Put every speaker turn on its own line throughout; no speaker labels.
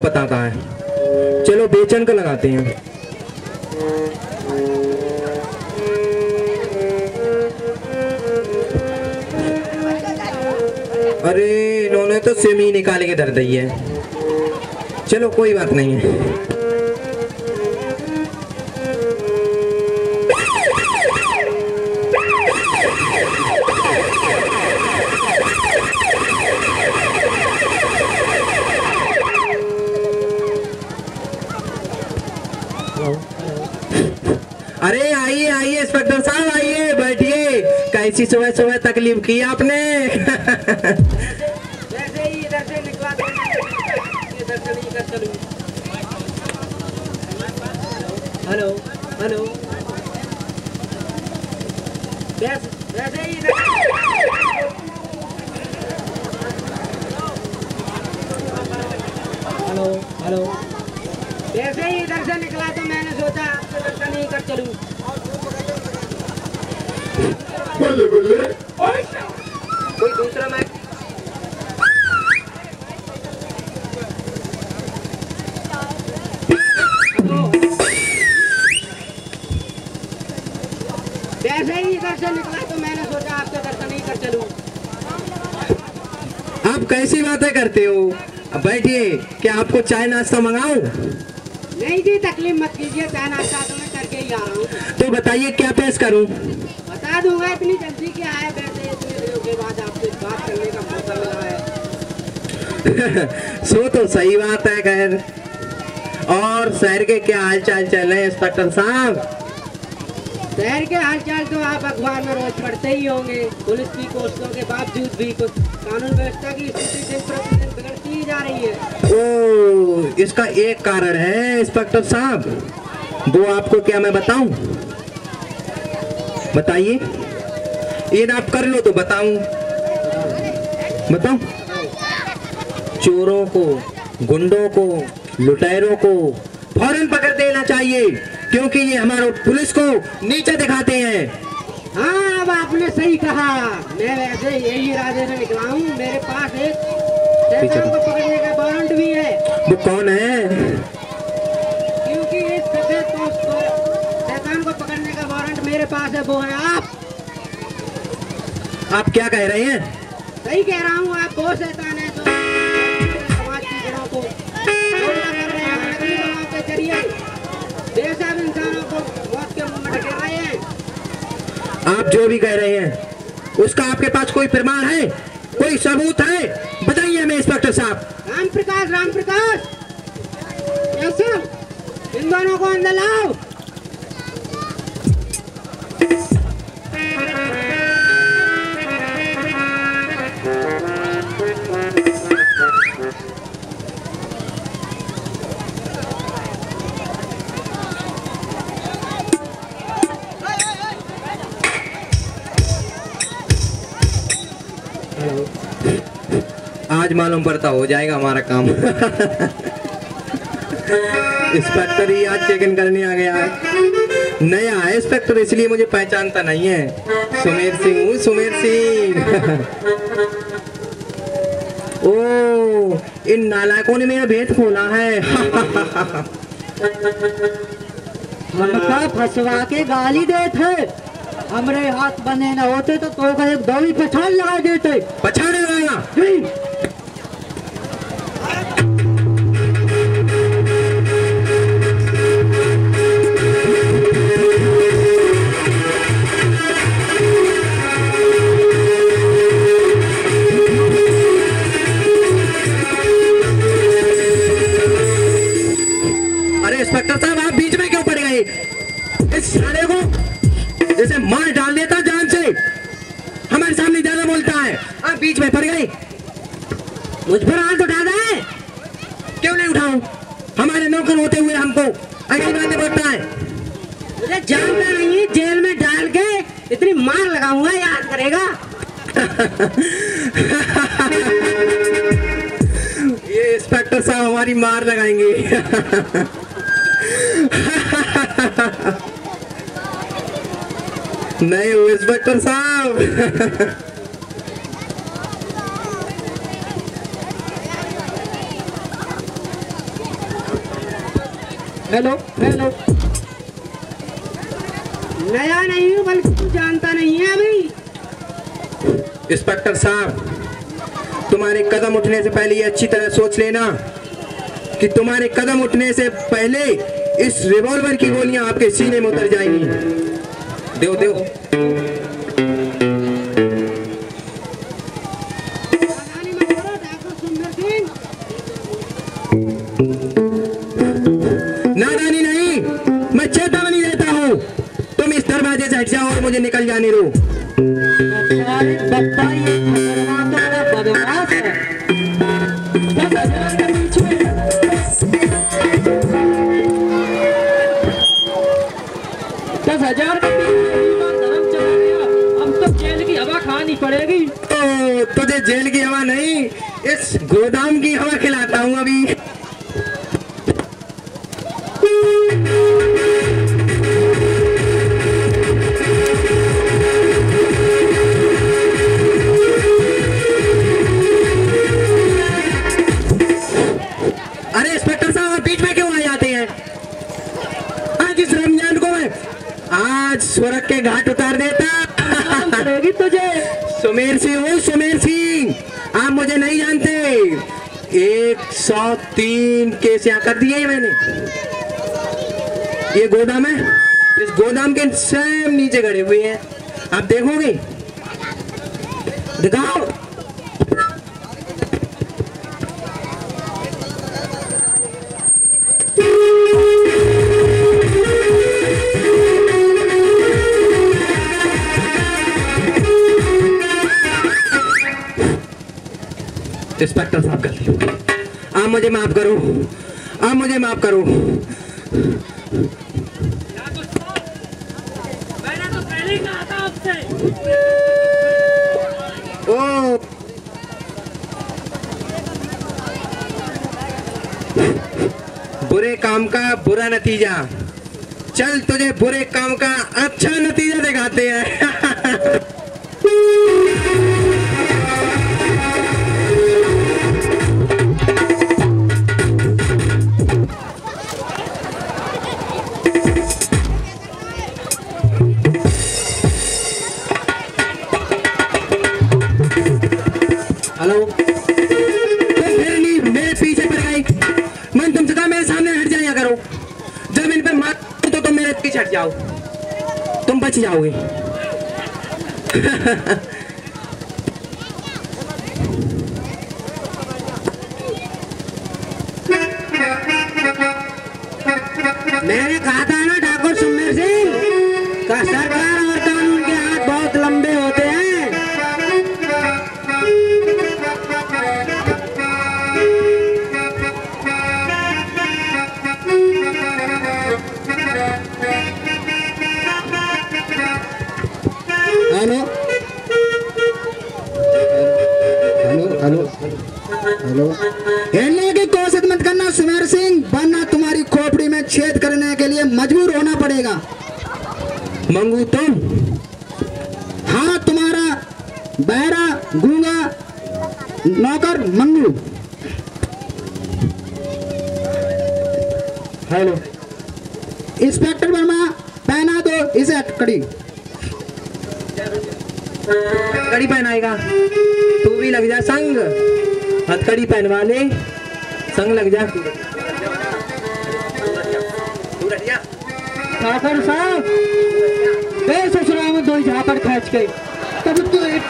बताता है। चलो बेचन का लगाते हैं। अरे इन्होंने तो सिम ही निकाल के धर दी है। चलो कोई बात नहीं है। अरे आइए आइए इंस्पेक्टर साहब, आइए बैठिए। कैसी सुबह सुबह तकलीफ की आपने?
जैसे ही इधर से निकला इधर से नहीं कर चलूं। हेलो हेलो, वैसे ही इधर हेलो हेलो, जैसे ही इधर से निकला तो मैंने सोचा आपसे दर्शन नहीं कर चलूं। कोई दूसरा मैं जैसे ही इधर से निकला तो मैंने सोचा आपसे दर्शन नहीं कर चलूं।
आप कैसी बातें करते हो? अब बैठिए। क्या आपको चाय नाश्ता मंगाऊं?
नहीं जी, तकलीफ मत कीजिए, चाय नाश्ता तो मैं करके ही आ रहा हूँ।
तो बताइए क्या पेश करूं?
बता दूंगा, इतनी जल्दी क्या है? वैसे इतने दिनों के बाद आपसे बात करने का मौका मिला है।
सो तो सही बात है। खैर, और शहर के क्या हाल चाल चल रहे हैं इंस्पेक्टर साहब?
शहर के हालचाल तो आप अखबार में रोज पढ़ते ही होंगे। पुलिस की कोशिशों के बावजूद भी कुछ कानून व्यवस्था की स्थिति दिन प्रतिदिन बिगड़ती ही जा रही है।
ओ, इसका एक कारण है इंस्पेक्टर साहब। वो आपको क्या मैं बताऊं? बताइए। ये आप कर लो तो बताऊं। बताऊं? चोरों को, गुंडों को, लुटेरों को फौरन पकड़ देना चाहिए, क्योंकि ये हमारे पुलिस को नीचे दिखाते हैं।
हाँ, अब आपने सही कहा। मैं वैसे यही इरादे में निकला हूँ। मेरे पास एक शैतान को पकड़ने का वारंट भी है।
वो कौन है?
क्योंकि इस सफेद पोस्ट को शैतान को पकड़ने का वारंट मेरे पास है। वो है
आप क्या कह रहे हैं?
सही कह रहा हूँ। आप वो शैतान है जो समाज की जड़ों को उल्टा कर रहे हैं। नकली दवाओं के जरिए बेशर्म इंसानों को मौत के मुंह में ढकेल रहे हैं।
आप जो भी कह रहे हैं, उसका आपके पास कोई प्रमाण है, कोई सबूत है? बताइए हमें इंस्पेक्टर साहब।
राम प्रकाश, यस सर, इन दोनों को अंदर लाओ।
आज मालूम पड़ता हो जाएगा हमारा काम। इंस्पेक्टर ही आज चेक इन करने आ गया है। नया है इंस्पेक्टर, इसलिए मुझे पहचानता नहीं है। सुमेर सिंह हूँ, सुमेर सिंह। ओ, इन नालायकों ने मेरा भेद खोला है।
हमका फंसवा के गाली देते। हमरे हाथ बने न होते तो का एक दौड़ी पछाड़ लगा देते।
पछाड़े रहेगा। इंस्पेक्टर साहब, आप बीच में क्यों पड़ गए? इस साले को जैसे मार डाल देता जान से। हमारे सामने ज्यादा बोलता है, आप बीच में पड़ गए। मुझ पर हाथ उठा दे। क्यों नहीं उठाऊं? हमारे नौकर होते हुए हमको ऐसी बातें बोलता है।
मुझे जानता नहीं, जेल में डाल के इतनी मार लगाऊंगा, याद करेगा।
ये इंस्पेक्टर साहब हमारी मार लगाएंगे। नहीं वो इंस्पेक्टर साहब।
Hello hello.
नया नहीं हूँ, बल्कि तू जानता नहीं है अभी।
इंस्पेक्टर साहब, तुम्हारे कदम उठने से पहले ये अच्छी तरह सोच लेना कि तुम्हारे कदम उठने से पहले इस रिवॉल्वर की गोलियां आपके सीने में उतर जाएंगी। दो दो।
नादानी मत करो डॉक्टर सुंदर सिंह।
नादानी नहीं, मैं चेतावनी देता हूँ। तुम इस दरवाजे से हट जाओ और मुझे निकल जाने दो।
बप्पा ये खतरनाक तो बड़ा बदमाश है। 10,000 के बीच में 10,000 के बीच में धर्म चला गया। अब तो जेल की हवा खानी पड़ेगी।
तो तुझे जेल की हवा नहीं, इस गोदाम की हवा खिलाता हूँ अभी। अरे इंस्पेक्टर साहब, आप बीच में क्यों आ जाते हैं? आज इस रमजान को मैं आज स्वर्ग के घाट उतार देता।
पड़ेगी तुझे।
सुमेर सिंह हूँ, सुमेर सिंह। आप मुझे नहीं जानते। 103 केस यहाँ कर दिए मैंने। ये गोदाम है, इस गोदाम के सब नीचे गड़े हुए हैं। आप देखोगे? दिखाओ। इंस्पेक्टर साहब, गलती हो गई। आप मुझे माफ करो, आप मुझे माफ करो।
मैंने तो पहले ही कहा था आपसे।
ओ बुरे काम का बुरा नतीजा। चल तुझे बुरे काम का अच्छा नतीजा दिखाते हैं। हेलो, फिर नहीं मेरे पीछे पड़ गई। मैं तुमसे कहा मेरे सामने हट जाया करो। जब इन पे मार तो तुम मेरे पीछे हट जाओ, तुम बच जाओगे। मैंने कहा था ना ठाकुर सुमेर सिंह का सरकार और कानून के हाथ बहुत लंबे होते हैं। हेलो हेलो हेलो हेलो, हिलने की कोशिश मत करना सुमेर सिंह, वरना तुम्हारी खोपड़ी में छेद करने के लिए मजबूर होना पड़ेगा। मंगू तुम? हाँ, तुम्हारा बहरा गूंगा नौकर मंगू। हेलो इंस्पेक्टर वर्मा, पहना दो इसे हथकड़ी। हथकड़ी पहनाएगा? तू भी लग जा संग, हथकड़ी पहनवा ले, संग लग जा।
ठाकुर साहब, ससुराल में 2 झापड़ खींच के तब तो एक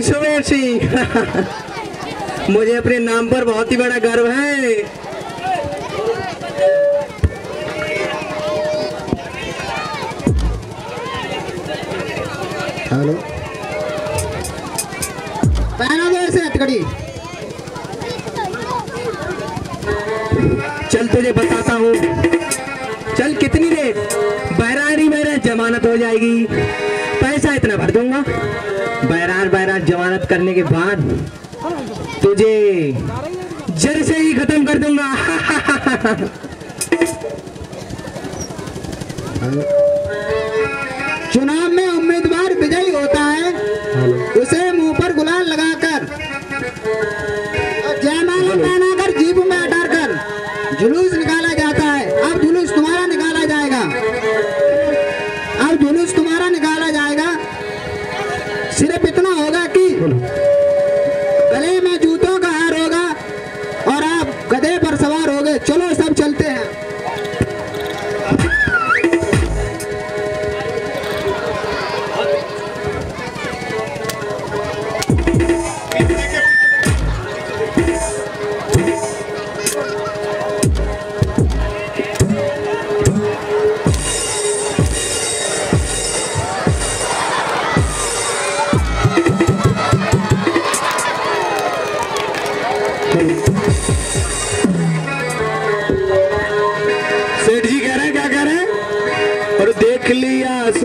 सुमेर सिंह, मुझे अपने नाम पर बहुत ही बड़ा गर्व है। हेलो, पहना दो ऐसे हथकड़ी। चल तुझे बताता हूँ, चल कितनी देर, बहरा जमानत हो जाएगी, पैसा इतना भर दूंगा। बहरा जमानत करने के बाद तुझे जड़ से ही खत्म कर दूंगा।
चुनाव में उम्मीदवार विजयी होता है, उसे मुंह पर गुलाल लगाकर और जयमाला पहनाकर जीप में अटाकर जुलूस निकाला जाता है। अब जुलूस तुम्हारा निकाला जाएगा, अब जुलूस तुम्हारा निकाला जाएगा। सिर्फ इतना होगा कि गले में जूतों का हार होगा और आप गधे पर सवार होगे। चलो सब चलते हैं।
सेठ जी कह रहे हैं, क्या कह रहे हैं? और देख लिया